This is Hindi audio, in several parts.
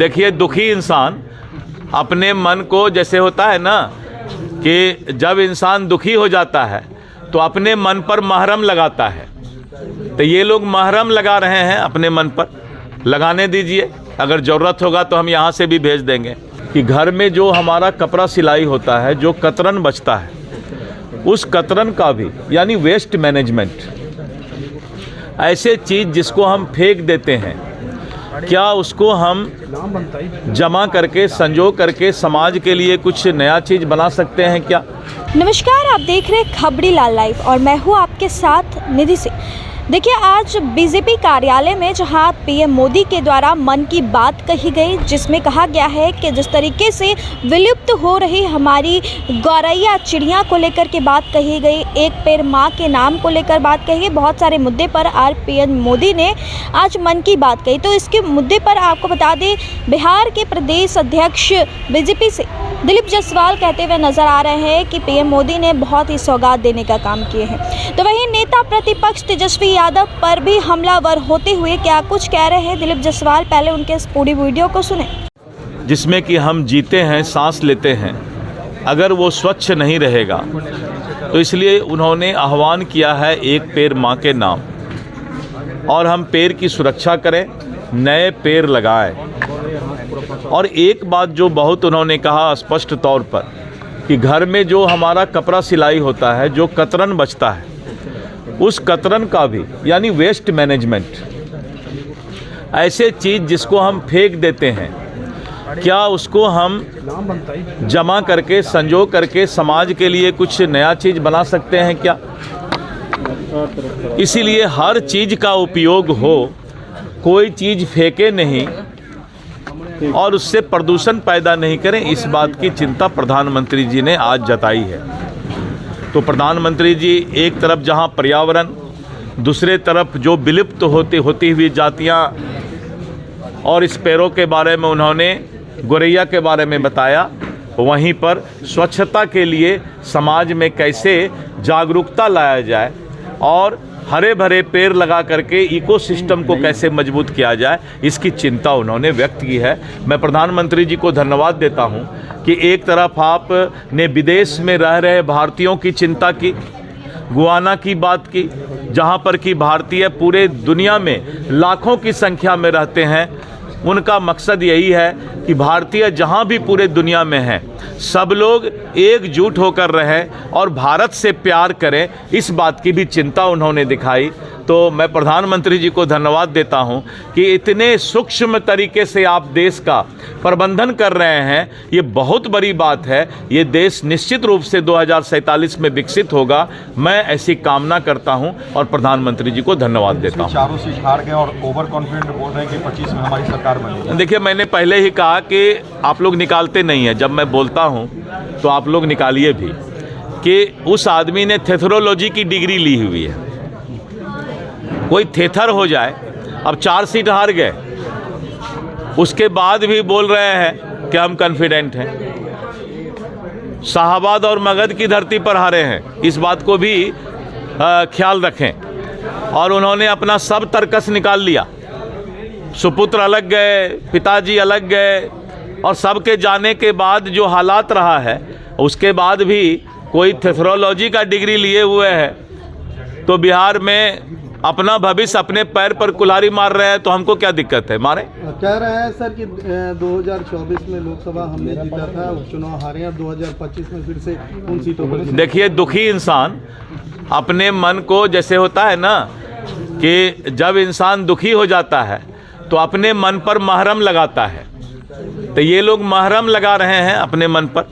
देखिए, दुखी इंसान अपने मन को, जैसे होता है ना कि जब इंसान दुखी हो जाता है तो अपने मन पर महरम लगाता है, तो ये लोग महरम लगा रहे हैं अपने मन पर। लगाने दीजिए, अगर ज़रूरत होगा तो हम यहाँ से भी भेज देंगे। कि घर में जो हमारा कपड़ा सिलाई होता है, जो कतरन बचता है, उस कतरन का भी, यानी वेस्ट मैनेजमेंट, ऐसे चीज़ जिसको हम फेंक देते हैं, क्या उसको हम जमा करके, संजो करके समाज के लिए कुछ नया चीज़ बना सकते हैं क्या? नमस्कार, आप देख रहे हैं खबरीलाल लाइव और मैं हूं आपके साथ निधि सिंह। देखिए, आज बीजेपी कार्यालय में जहां पीएम मोदी के द्वारा मन की बात कही गई, जिसमें कहा गया है कि जिस तरीके से विलुप्त हो रही हमारी गौरैया चिड़िया को लेकर के बात कही गई, एक पेड़ माँ के नाम को लेकर बात कही गई, बहुत सारे मुद्दे पर आज पीएम मोदी ने आज मन की बात कही। तो इसके मुद्दे पर आपको बता दें, बिहार के प्रदेश अध्यक्ष बीजेपी से दिलीप जायसवाल कहते हुए नजर आ रहे हैं कि पीएम मोदी ने बहुत ही सौगात देने का काम किए हैं। तो वहीं नेता प्रतिपक्ष तेजस्वी यादव पर भी हमलावर होते हुए क्या कुछ कह रहे हैं दिलीप जायसवाल, पहले उनके इस पूरी वीडियो को सुने। जिसमें कि हम जीते हैं, सांस लेते हैं, अगर वो स्वच्छ नहीं रहेगा तो इसलिए उन्होंने आह्वान किया है एक पेड़ माँ के नाम, और हम पेड़ की सुरक्षा करें, नए पेड़ लगाएं। और एक बात जो बहुत उन्होंने कहा स्पष्ट तौर पर, कि घर में जो हमारा कपड़ा सिलाई होता है, जो कतरन बचता है, उस कतरन का भी, यानी वेस्ट मैनेजमेंट, ऐसे चीज़ जिसको हम फेंक देते हैं, क्या उसको हम जमा करके, संजो करके समाज के लिए कुछ नया चीज़ बना सकते हैं क्या? इसीलिए हर चीज़ का उपयोग हो, कोई चीज़ फेंके नहीं और उससे प्रदूषण पैदा नहीं करें, इस बात की चिंता प्रधानमंत्री जी ने आज जताई है। तो प्रधानमंत्री जी एक तरफ जहां पर्यावरण, दूसरे तरफ जो विलुप्त होती हुई जातियां और स्पैरो के बारे में उन्होंने, गौरैया के बारे में बताया, वहीं पर स्वच्छता के लिए समाज में कैसे जागरूकता लाया जाए और हरे भरे पेड़ लगा करके इकोसिस्टम को कैसे मजबूत किया जाए, इसकी चिंता उन्होंने व्यक्त की है। मैं प्रधानमंत्री जी को धन्यवाद देता हूं कि एक तरफ आपने विदेश में रह रहे भारतीयों की चिंता की, गुयाना की बात की, जहां पर कि भारतीय पूरे दुनिया में लाखों की संख्या में रहते हैं। उनका मकसद यही है कि भारतीय जहां भी पूरे दुनिया में हैं, सब लोग एकजुट होकर रहें और भारत से प्यार करें, इस बात की भी चिंता उन्होंने दिखाई। तो मैं प्रधानमंत्री जी को धन्यवाद देता हूं कि इतने सूक्ष्म तरीके से आप देश का प्रबंधन कर रहे हैं, ये बहुत बड़ी बात है। ये देश निश्चित रूप से 2047 में विकसित होगा, मैं ऐसी कामना करता हूं और प्रधानमंत्री जी को धन्यवाद देता हूं। चारों सीट हार गए और ओवर कॉन्फिडेंट बोल रहे हैं कि 25 में हमारी सरकार बनेगी। देखिए, मैंने पहले ही कहा कि आप लोग निकालते नहीं हैं, जब मैं बोलता हूं तो आप लोग निकालिए भी, कि उस आदमी ने थेथरोलॉजी की डिग्री ली हुई है। कोई थेथर हो जाए, अब 4 सीट हार गए, उसके बाद भी बोल रहे हैं कि हम कॉन्फिडेंट हैं। शाहबाद और मगध की धरती पर हारे हैं, इस बात को भी ख्याल रखें। और उन्होंने अपना सब तर्कस निकाल लिया, सुपुत्र अलग गए, पिताजी अलग गए, और सबके जाने के बाद जो हालात रहा है, उसके बाद भी कोई थेथरोलॉजी का डिग्री लिए हुए है, तो बिहार में अपना भविष्य अपने पैर पर कुल्हाड़ी मार रहे हैं, तो हमको क्या दिक्कत है, मारे। कह रहे हैं सर कि 2024 में लोकसभा हमने जीता था, चुनाव हारे हैं, 2025 में फिर से उन सीटों पर। देखिए, दुखी इंसान अपने मन को, जैसे होता है ना कि जब इंसान दुखी हो जाता है तो अपने मन पर महरम लगाता है, तो ये लोग महरम लगा रहे हैं अपने मन पर।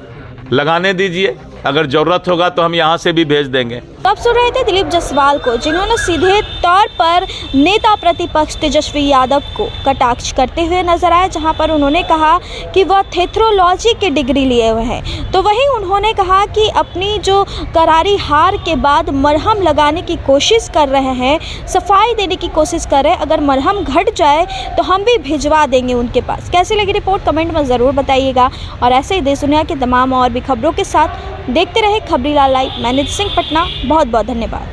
लगाने दीजिए, अगर ज़रूरत होगा तो हम यहाँ से भी भेज देंगे। तो आप सुन रहे थे दिलीप जायसवाल को, जिन्होंने सीधे तौर पर नेता प्रतिपक्ष तेजस्वी यादव को कटाक्ष करते हुए नजर आए, जहां पर उन्होंने कहा कि वह थेथरोलॉजी की डिग्री लिए हुए हैं। तो वहीं उन्होंने कहा कि अपनी जो करारी हार के बाद मरहम लगाने की कोशिश कर रहे हैं, सफाई देने की कोशिश कर रहे हैं, अगर मरहम घट जाए तो हम भी भिजवा देंगे उनके पास। कैसी लगी रिपोर्ट कमेंट में ज़रूर बताइएगा, और ऐसे ही देश दुनिया की तमाम और भी खबरों के साथ देखते रहे खबरीलाल लाइव। मैं निधि सिंह, पटना। बहुत बहुत धन्यवाद।